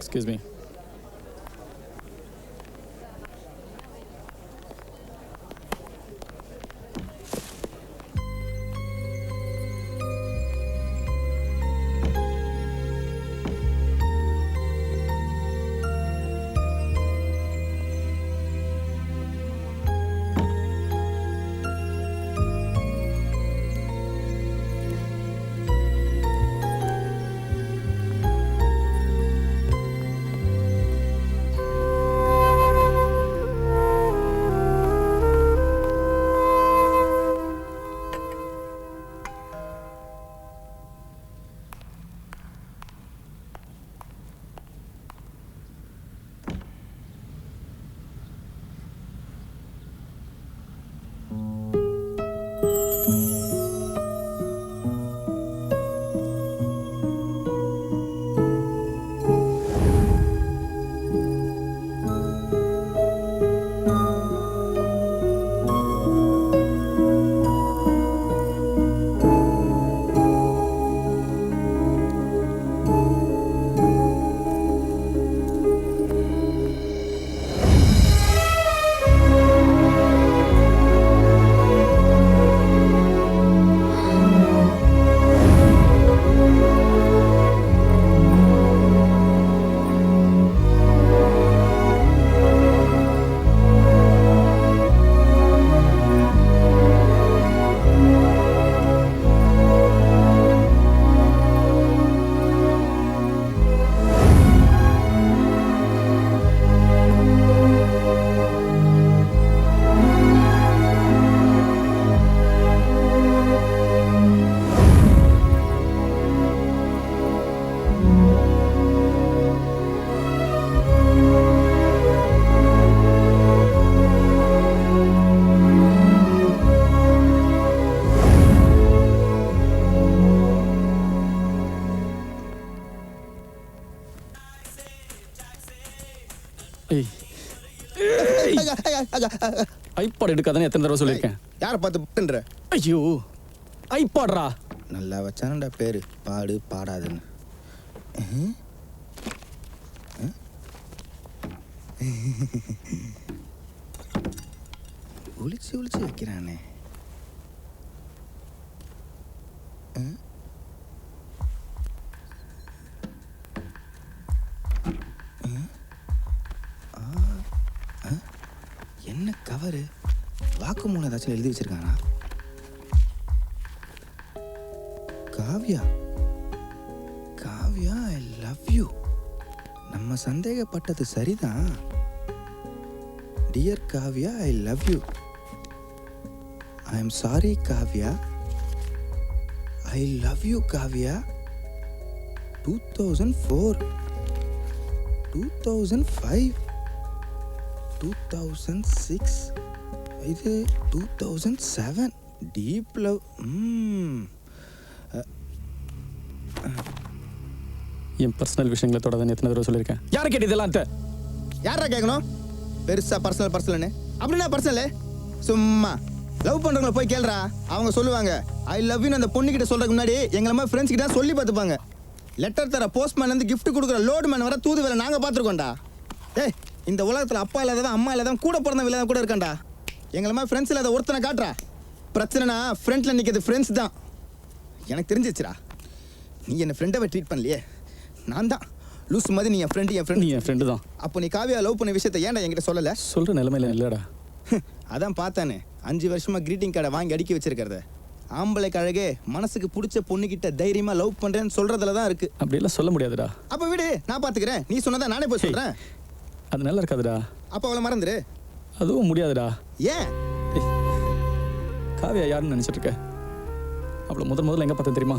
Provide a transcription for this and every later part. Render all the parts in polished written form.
Excuse me. IPod எடுக்காதன்னு எத்தனை தடவை சொல்லியிருக்கேன். யாரை பார்த்து பண்ற? ஐயோ ஐபாட்ரா. நல்லா வச்சானடா பேரு, பாடு பாடாதுன்னு. ஒளிச்சு ஒளிச்சு வைக்கிறானே. என்ன கவரு? வாக்குமூலம் ஏதாச்சும் எழுதி வச்சிருக்கானா? Kavya, Kavya I love you. நம்ம சந்தேகப்பட்டது சரிதான். Dear Kavya I love you. I am sorry Kavya. I love you Kavya. 2004, 2005, 2006, இது 2007. Deep love. என் பர்சனல் விஷயங்களை தொடர்ந்து எத்தனை தடவை சொல்லியிருக்கேன். யாரை கேட்டு இதெல்லாம்? யாரா கேட்கணும்? பெருசா பர்சனல்னு அப்படின்னா பர்சனலு சும்மா லவ் பண்றவங்கள போய் கேளுடா, அவங்க சொல்லுவாங்க. ஐ லவ் யூ அந்த பொண்ணு கிட்ட சொல்றதுக்கு முன்னாடி எங்களை மாதிரி ஃப்ரெண்ட்ஸ் கிட்ட சொல்லி பார்த்துப்பாங்க. லெட்டர் தர போஸ்ட்மேன் வந்து கிஃப்ட் கொடுக்குற லோடு மேன் வர தூது வேலை நாங்கள் பார்த்துருக்கோண்டா. ஏய், இந்த உலகத்தில் அப்பா இல்லாதவன் அம்மா இல்லாதவன் கூட பிறந்த வில்லாத கூட இருக்காண்டா. எங்களை மாதிரி ஃப்ரெண்ட்ஸ் இல்லாத ஒருத்தனை காட்டுறா. பிரச்சனைனா ஃப்ரெண்ட்ல நிற்கிறது ஃப்ரெண்ட்ஸ் தான். எனக்கு தெரிஞ்சிச்சுடா, நீ என்ன ஃப்ரெண்டாவை ட்ரீட் பண்ணலையே. நான் தான் லூஸ் மாதிரி நீ என் ஃப்ரெண்டு தான். அப்போ நீ காவியா லவ் பண்ண விஷயத்தை ஏன்டா என்கிட்ட சொல்லலை? சொல்கிற நிலைமையில இல்லைடா. அதான் பார்த்தானே 5 வருஷமா கிரீட்டிங் கார்டை வாங்கி அடுக்கி வச்சிருக்கிறத. ஆம்பளை கழகே மனசுக்கு பிடிச்ச பொண்ணுகிட்ட தைரியமா லவ் பண்றேன்னு சொல்றதுல தான் இருக்கு. அப்படியெல்லாம் சொல்ல முடியாதுடா. அப்ப விடு, நான் பாத்துக்கிறேன். நீ சொன்னதா நானே போய் சொல்றேன். அது நல்லா இருக்காதுடா. அப்ப அவளை மறந்துரு. அதுவும் முடியாதுடா. ஏன்? காவியா யாருன்னு நினைச்சிட்டு இருக்க? அவளை முதல்ல எங்க பார்த்தேன் தெரியுமா?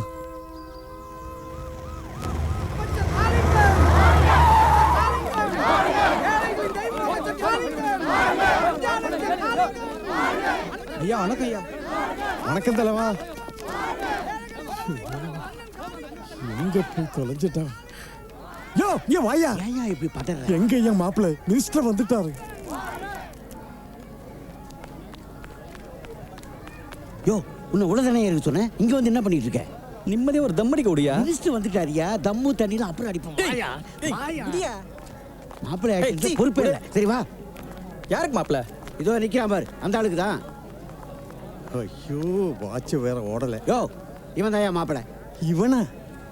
ஐயா வணக்கம். ஐயா வணக்கம் தலைவா. எங்க போய் தொலைஞ்சிட்டா? யோ இங்க வாயா. ஏயா இப்படி பதற? எங்க ஐயா மாப்பிள்ளை மினிஸ்டர் வந்துட்டாரு. யோ உன்னை உலகனையா இருக்கு சொன்னேன், இங்க வந்து என்ன பண்ணிட்டு இருக்க? நிம்மதியா ஒரு தம்மடிக்க விடியா? மினிஸ்டர் வந்துட்டாரியா, தம்மு தண்ணியில அப்புறம் அடிப்போம். வாயா, வாயா. முடியா. மாப்பிள்ளை ஆக்ஷனுக்கு பொறுப்பே இல்லை. சரி வா. யாருக்கு மாப்பிள? இதோ நிக்கிறான் பாரு, அந்த ஆளுக்கு தான். ஐயோ வாட்ச் வேற ஓடல. யோ, இவன் தான் மாப்பிள்ளை. இவனா?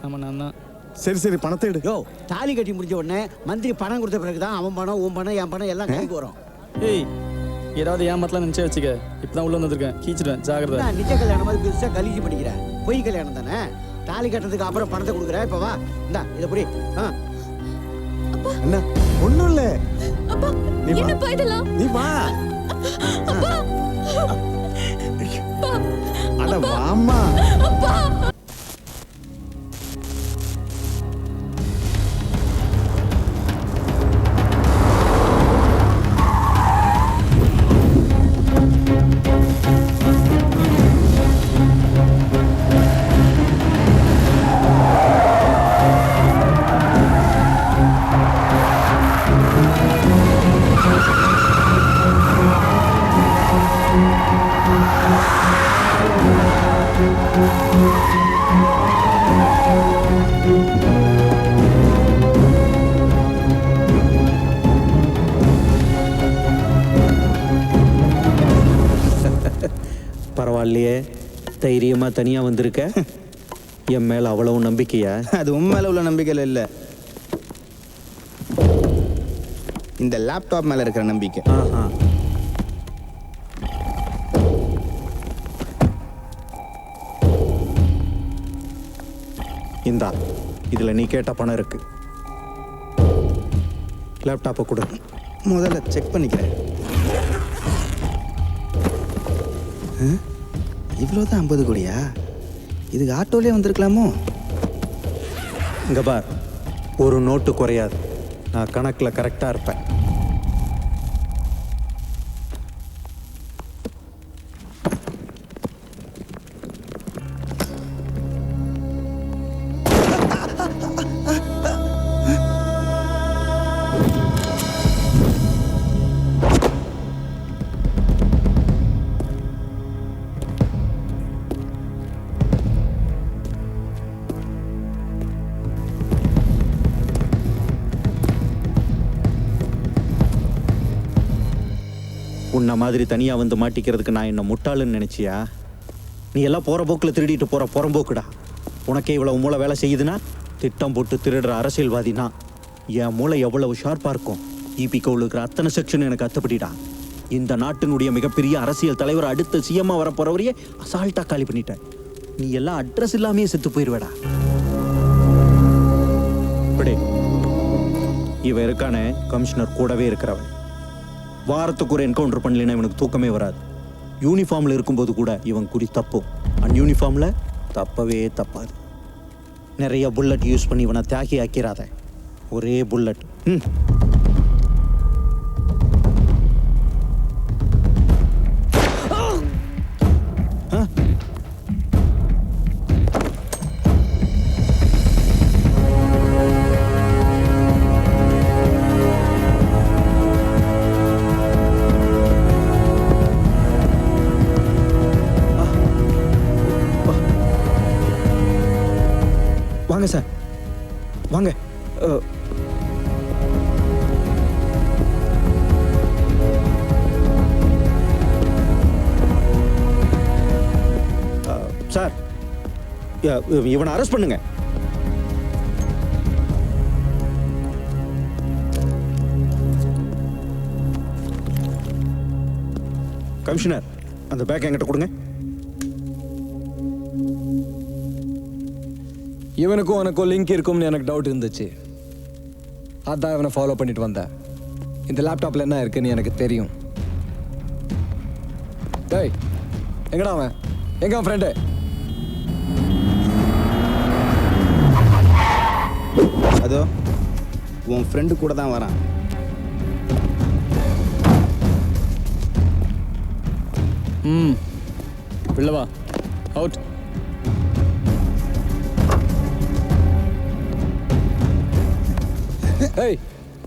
ஆமா நான் தான். சரி சரி பணத்தை எடு. யோ, தாலி கட்டி முடிஞ்ச உடனே மந்திரி பணம் கொடுத்த பிறகுதான் அவன் பணம், உன் பணம், என் பணம் எல்லாம் கைக்கு வரும். ஏய் ஏதாவது ஏமாத்தலாம் நினைச்சே வச்சுக்க. இப்பதான் உள்ள வந்திருக்கேன், கீச்சிடுவேன், ஜாகிரதை. நான் நிஜ கல்யாணம் மாதிரி பெருசா கலீஜி பண்ணிக்கிறேன். பொய் கல்யாணம் தானே. தாலி கட்டுறதுக்கு அப்புறம் பணத்தை கொடுக்குறேன். இப்ப வா, இந்தா இதை புடி. என்ன ஒண்ணும் இல்ல. அப்பா நீ வா. என்னப்பா இதெல்லாம்? நீ வா. அப்பா அட வாம்மா. அப்பா பரவாயில்லையே, தைரியமா தனியா வந்திருக்க. என் மேல அவ்வளவு நம்பிக்கையா? அது உன் மேல உள்ள நம்பிக்கையில் இல்லை, இந்த லேப்டாப் மேல இருக்கிற நம்பிக்கை. ஆஹா. இந்தா, இதுல நீ கேட்ட பணம் இருக்கு. லேப்டாப்பை கொடு. முதல்ல செக் பண்ணிக்கிறேன். இவ்வளோதான் 50 கோடியா? இதுக்கு ஆட்டோலே வந்திருக்கலாமோ? இங்க பார், ஒரு நோட்டு குறையாது. நான் கணக்குல கரெக்டா இருப்பேன். உன்ன மாதிரி தனியா வந்து மாட்டிக்கிறதுக்கு நான் என்ன முட்டாளுன்னு நினைச்சியா? நீ எல்லாம் போற போக்குல திருடிட்டு போற புறம்போக்குடா. உனக்கே இவ்வளவு மூளை வேலை செய்யுதுன்னா திட்டம் போட்டு திருடுற அரசியல்வாதினா என் மூளை எவ்வளவு ஷார்ப்பா இருக்கும். இபி கவுலுக்கிற அத்தனை செக்ஷன் எனக்கு அத்துப்படிடா. இந்த நாட்டினுடைய மிகப்பெரிய அரசியல் தலைவர் அடுத்த சிஎம்மா வர போறவரையே அசால்ட்டா காலி பண்ணிட்டேன். நீ எல்லாம் அட்ரஸ் இல்லாமே செத்து போயிருவேடா. இப்படி இவ இருக்கானே கமிஷனர், கூடவே இருக்கிறவன். வாரத்துக்கு ஒரு என்கவுண்டர் பண்ணலைன்னா இவனுக்கு தூக்கமே வராது. யூனிஃபார்ம்ல இருக்கும்போது கூட இவன் குறி தப்பும். அன்யூனிஃபார்ம்ல தப்பவே தப்பாது. நிறைய புல்லட் யூஸ் பண்ணி இவனை தியாகி ஆக்கிறாத. ஒரே புல்லட். வாங்க சார், வாங்க. சார், இவனை அரெஸ்ட் பண்ணுங்க. கமிஷனர், அந்த பேக் என்கிட்ட கொடுங்க. இவனுக்கும் உனக்கும் லிங்க் இருக்கும்னு எனக்கு டவுட் இருந்துச்சு. அதான் இவனை ஃபாலோ பண்ணிட்டு வந்தேன். இந்த லேப்டாப்பில் என்ன இருக்குன்னு எனக்கு தெரியும். டேய், எங்கடா அவன்? எங்க அவன் ஃப்ரெண்டு? அதோ உன் ஃப்ரெண்டு கூட தான் வரான். உள்ளவா, அவுட். ஏய்,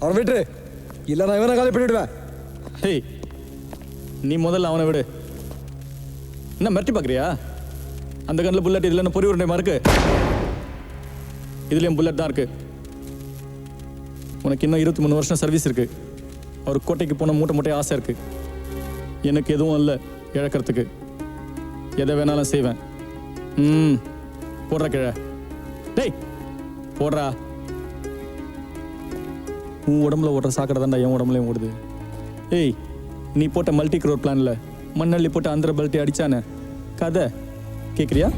அவனை விட்டுரு, இல்லை நான் இவனை காலி பண்ணிவிடுவேன். ஹேய், நீ முதல்ல அவனை விடு. என்ன மிரட்டி பார்க்குறியா? அந்த கண்ணில் புல்லட், இதில் என்ன பொறி உருண்டைமா இருக்கு? இதுலேயும் புல்லட் தான் இருக்கு. உனக்கு இன்னும் 23 வருஷம் சர்வீஸ் இருக்கு. அவர் கோட்டைக்கு போன மூட்டை ஆசை இருக்கு. எனக்கு எதுவும் இல்லை இழக்கிறதுக்கு. எதை வேணாலும் செய்வேன். போடுறா கிழ. டேய் போடுறா. உன் உடம்புல ஓடுற சாக்கடை தான்டா என் உடம்புலையும் ஓடுது. ஏய், நீ போட்ட மல்டி க்ரோர் பிளான்ல மண்ணள்ளி போட்டு அந்த பல்ட்டி அடிச்சானே கதை கேட்குறியா?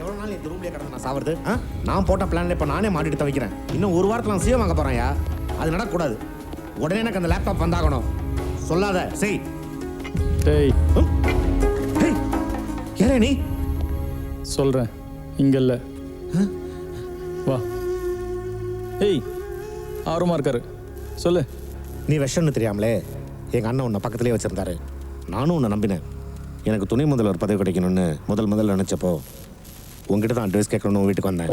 எவ்வளோ நாள் இந்த ரூம்லேயே கிடந்து நான் சாவது? நான் போட்ட பிளான்ல இப்போ நானே மாட்டிட்டு தவிக்கிறேன். இன்னும் ஒரு வாரத்தில் நான் சிஎம் வாங்க போகிறேன்யா. அது நடக்கக்கூடாது. உடனே எனக்கு அந்த லேப்டாப் வந்தாகணும். சொல்லாத செய். டேய் யாரே நீ? சொல்கிறேன், இங்கே இல்லை. வா. ஏய், ஆர்வமாக இருக்காரு, சொல்லு. நீ விஷம்னு தெரியாமலே எங்கள் அண்ணன் உன்னை பக்கத்துலேயே வச்சுருந்தாரு. நானும் உன்னை நம்பினேன். எனக்கு துணை முதல்வர் பதவி கிடைக்கணும்னு முதல்ல நினச்சப்போ உங்ககிட்ட தான் அட்வைஸ் கேட்கணும்னு வீட்டுக்கு வந்தேன்.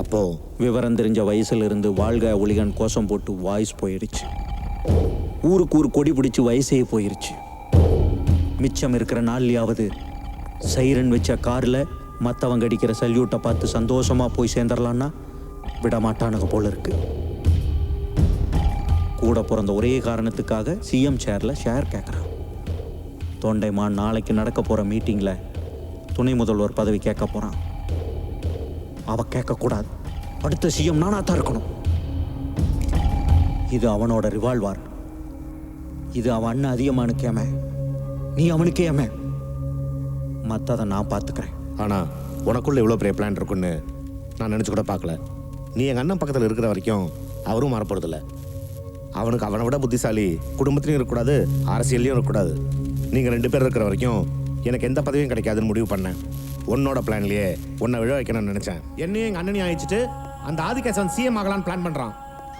அப்போது விவரம் தெரிஞ்ச வயசுல இருந்து வாழ்க ஒளிகன் கோஷம் போட்டு வாய்ஸ் போயிடுச்சு. ஊருக்கு ஊர் கொடி பிடிச்சி வயசே போயிருச்சு. மிச்சம் இருக்கிற நாள்லையாவது சைரன் வச்ச காரில் மற்றவங்க அடிக்கிற சல்யூட்டை பார்த்து சந்தோஷமாக போய் சேர்ந்துடலான்னா விட மாட்டானுங்க போல இருக்கு. கூட பிறந்த ஒரே காரணத்துக்காக சிஎம் சேரில் ஷேர் கேட்குறான். தொண்டைமான் நாளைக்கு நடக்க போகிற மீட்டிங்கில் துணை முதல்வர் பதவி கேட்க போகிறான். அவ கேட்கக்கூடாது. அடுத்த சிஎம் நானாக தான் இருக்கணும். இது அவனோட ரிவால்வார். இது அவன் அண்ணன் அதிகமானுக்கு ஏமே, நீ அவனுக்கே ஏமே. மற்றதை நான் பார்த்துக்கிறேன். ஆனால் உனக்குள்ள இவ்வளோ பெரிய பிளான் இருக்குன்னு நான் நினச்சி கூட பார்க்கல. நீ எங்கள் அண்ணன் பக்கத்தில் இருக்கிற வரைக்கும் அவரும் மாறப்போறதில்ல. அவனுக்கு அவனை விட புத்திசாலி குடும்பத்திலையும் இருக்கக்கூடாது, அரசியல்லையும் இருக்கக்கூடாது. நீங்கள் 2 பேர் இருக்கிற வரைக்கும் எனக்கு எந்த பதவியும் கிடைக்காதுன்னு முடிவு பண்ணேன். உன்னோட பிளான்லேயே உன்னை விழ வைக்கணும்னு நினச்சேன். என்னையும் எங்கள் அண்ணனையும் அழிச்சிட்டு அந்த ஆதிகேசவன் சிஎம் ஆகலான்னு பிளான் பண்ணுறான்.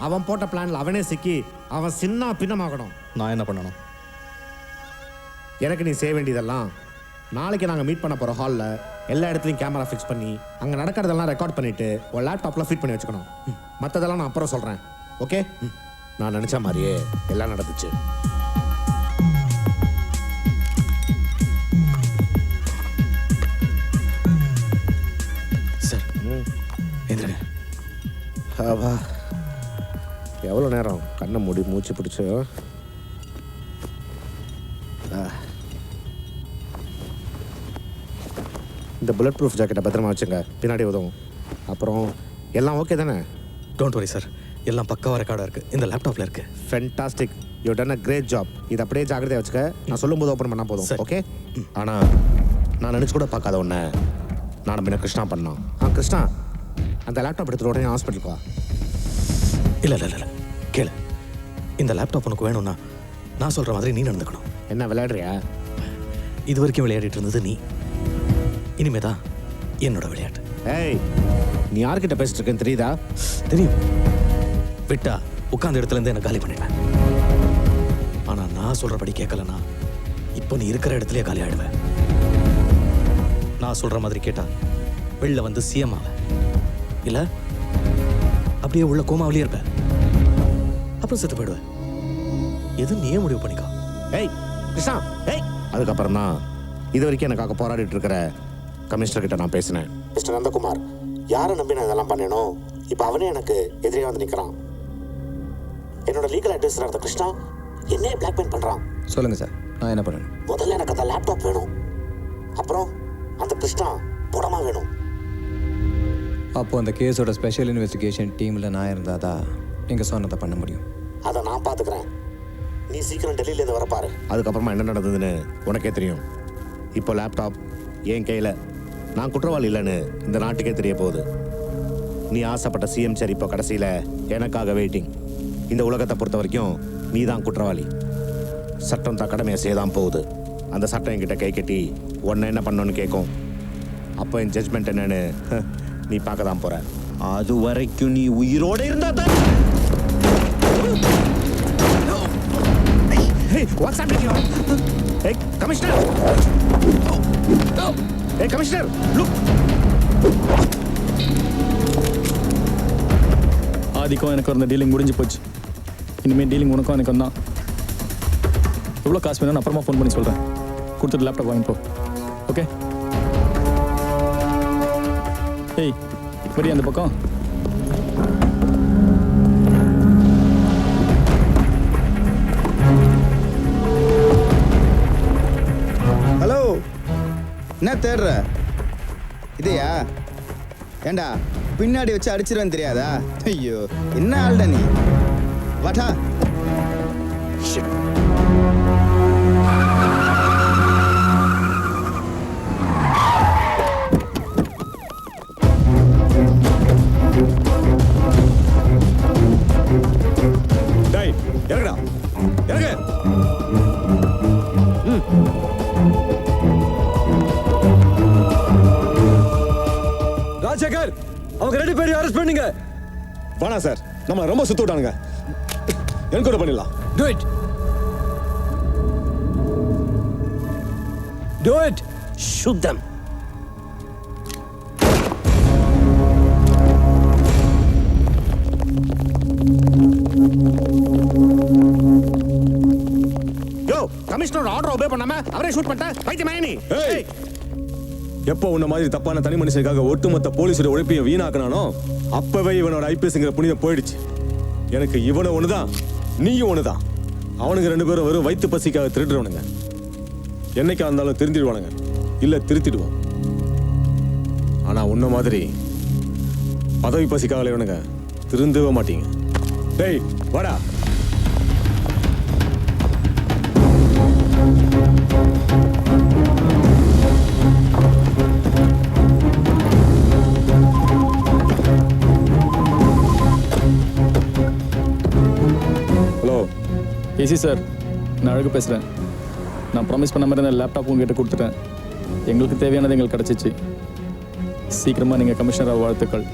அவன் போட்ட பிளானில் அவனே சிக்கி அவன் சின்ன பின்னமாகணும். நான் என்ன பண்ணணும்? எனக்கு நீ செய்ய வேண்டியதெல்லாம், நாளைக்கு நாங்கள் மீட் பண்ண போகிற ஹாலில் எல்லா இடத்துலையும் கேமரா ஃபிக்ஸ் பண்ணி அங்கே நடக்கிறதெல்லாம் ரெக்கார்ட் பண்ணிவிட்டு ஒரு லேப்டாப்பில் ஃபிட் பண்ணி வச்சுக்கணும். மற்றதெல்லாம் நான் அப்புறம் சொல்கிறேன். ஓகே? நான் நினச்ச மாதிரியே எல்லாம் நடந்துச்சு. சார் எந்திரங்க. வா. எவ்வளோ நேரம் கண்ணை மூடி மூச்சு பிடிச்சோ? இந்த புல்லட் ப்ரூஃப் ஜாக்கெட்டை பத்திரமா வச்சுங்க, பின்னாடி உதவும். அப்புறம் எல்லாம் ஓகே தானே? டோன்ட் வரி சார், எல்லாம் பக்காவாக ரெக்கார்டாக இருக்குது. இந்த லேப்டாப்பில் இருக்குது. Fantastic, you done a great job. இது அப்படியே ஜாக்கிரதையாக வச்சுக்க. நான் சொல்லும்போது ஓப்பன் பண்ணால் போதும். சரி. ஓகே? ஆனால் நான் நினச்சி கூட பார்க்காத ஒன்று நான் பின்ன கிருஷ்ணா பண்ணோம். கிருஷ்ணா, அந்த லேப்டாப் எடுத்துகிட்டு உடனே ஹாஸ்பிட்டலுக்கு வா. இல்லை கேளு. இந்த லேப்டாப் உனக்கு வேணும்னா நான் சொல்கிற மாதிரி நீ நடந்துக்கணும். என்ன விளையாடுறியா? இது வரைக்கும் விளையாடிட்டு இருந்தது நீ, இனிமே தான் என்னோட விளையாட்டு. ஏய், நீ யார்கிட்ட பேசிட்டு இருக்கேன்னு தெரியுதா? தெரியும். விட்டா உட்கார்ந்த இடத்துலேருந்து என்ன காலி பண்ணிடுவேன். ஆனால் நான் சொல்கிறபடி கேட்கலன்னா இப்போ நீ இருக்கிற இடத்துலயே காலி ஆயிடுவேன். நான் சொல்கிற மாதிரி கேட்டா வெளில வந்து சிஎம் ஆவேன், இல்லை அப்படியே உள்ள கோமாவிலே இருப்பேன். அப்புறம் செத்து போயிடுவேன். எது நீயே முடிவு பண்ணிக்கோ. ஏய் கிருஷ்ணா, ஏய். அதுக்கப்புறம் தான் இது வரைக்கும் எனக்காக போராடிட்டு இருக்கிற கமிஷனர் கிட்ட நான் பேசினேன். மிஸ்டர் நந்தகுமார், யாரை நம்பி நான் இதெல்லாம் பண்ணேனோ இப்போ அவனே எனக்கு எதிரியாக வந்து நிற்கிறான். என்னோட லீகல் அட்வைசராக இருந்த கிருஷ்ணா என்னையே பிளாக்மெயில் பண்ணுறான். சொல்லுங்கள் சார், நான் என்ன பண்ணணும்? முதல்ல எனக்கு அந்த லேப்டாப் வேணும், அப்புறம் அந்த கிருஷ்ணா படமாக வேணும். அப்போ அந்த கேஸோட ஸ்பெஷல் இன்வெஸ்டிகேஷன் டீமில் நான் இருந்தால் தான் நீங்கள் சொன்னதை பண்ண முடியும். அதை நான் பார்த்துக்கிறேன். நீ சீக்கிரம் டெல்லியிலேருந்து வரப்பாரு. அதுக்கப்புறமா என்ன நடந்ததுன்னு உனக்கே தெரியும். இப்போ லேப்டாப் என் கையில். நான் குற்றவாளி இல்லைன்னு இந்த நாட்டுக்கே தெரிய போகுது. நீ ஆசைப்பட்ட சிஎம் சார் இப்போ கடைசியில் எனக்காக வெயிட்டிங். இந்த உலகத்தை பொறுத்த வரைக்கும் நீ தான் குற்றவாளி. சட்டம் தான் கடமையை செய்ய தான் போகுது. அந்த சட்டம் என்கிட்ட கை கட்டி உன்னை என்ன பண்ணணும்னு கேட்கும். அப்போ என் ஜட்ஜ்மெண்ட் என்னன்னு நீ பார்க்க தான் போற. அது வரைக்கும் நீ உயிரோட இருந்தா தான். Hey, what's happening here? Hey, Commissioner! Hey, Commissioner, look! ஆதிக்கும் எனக்கு இருந்த டீலிங் முடிஞ்சு போச்சு. இனிமேல் டீலிங் உனக்கும் எனக்கு தான். எவ்வளோ காசு வேணும்னு அப்புறமா ஃபோன் பண்ணி சொல்கிறேன். கொடுத்துட்டு லேப்டாப் வாங்கிப்போ. ஓகே? ஏய், வரியா அந்த பக்கம்? ஹலோ, என்ன தேடுற? இதையா? ஏண்டா பின்னாடி வச்சு அடிச்சிருவேன்னு தெரியாதா? ஐயோ, என்ன ஆள்டா நீ? வாடா. டேய் இறங்குடா, இறங்கு. ராஜசேகர், அவங்க 2 பேரையும் அரெஸ்ட் பண்ணுங்க. வேணாம் சார், நம்ம ரொம்ப சுத்த விட்டானுங்க. என்கொயர் பண்ணிடலாம். Do it. Do it. Shoot them. Yo, commissioner order obey பண்ணாம அவரே ஷூட் பண்ணிட்டா பைத்தியமாயினி. ஏய், எப்போ உன்ன மாதிரி தப்பான தனி மனுஷனுக்காக ஒட்டுமொத்த போலீஸோட உழைப்பையும் வீணாக்குனானோ அப்பவே இவனோட ஐபிஎஸ்ங்கிற புனிதம் போயிடுச்சு. எனக்கு இவனும் ஒண்ணுதான், நீயும் ஒண்ணுதான். அவனுங்க 2 பேரும் வெறும் வயிற்று பசிக்காக திருடுறவனுங்க. என்னைக்கா இருந்தாலும் திருந்திடுவானுங்க, இல்ல திருத்திடுவோம். ஆனா உன்ன மாதிரி பதவி பசிக்காக இவனுங்க திருந்தவே மாட்டீங்க. டேய் வாடா. ஹலோ ஏசி சார், நான் அழகு பேசுகிறேன். நான் ப்ராமிஸ் பண்ண மாதிரி அந்த லேப்டாப் உங்ககிட்ட கொடுத்துட்டேன். எங்களுக்கு தேவையானது எங்களுக்கு கிடச்சிச்சு. சீக்கிரமாக நீங்கள் கமிஷனராக வாழ்த்துக்கள்.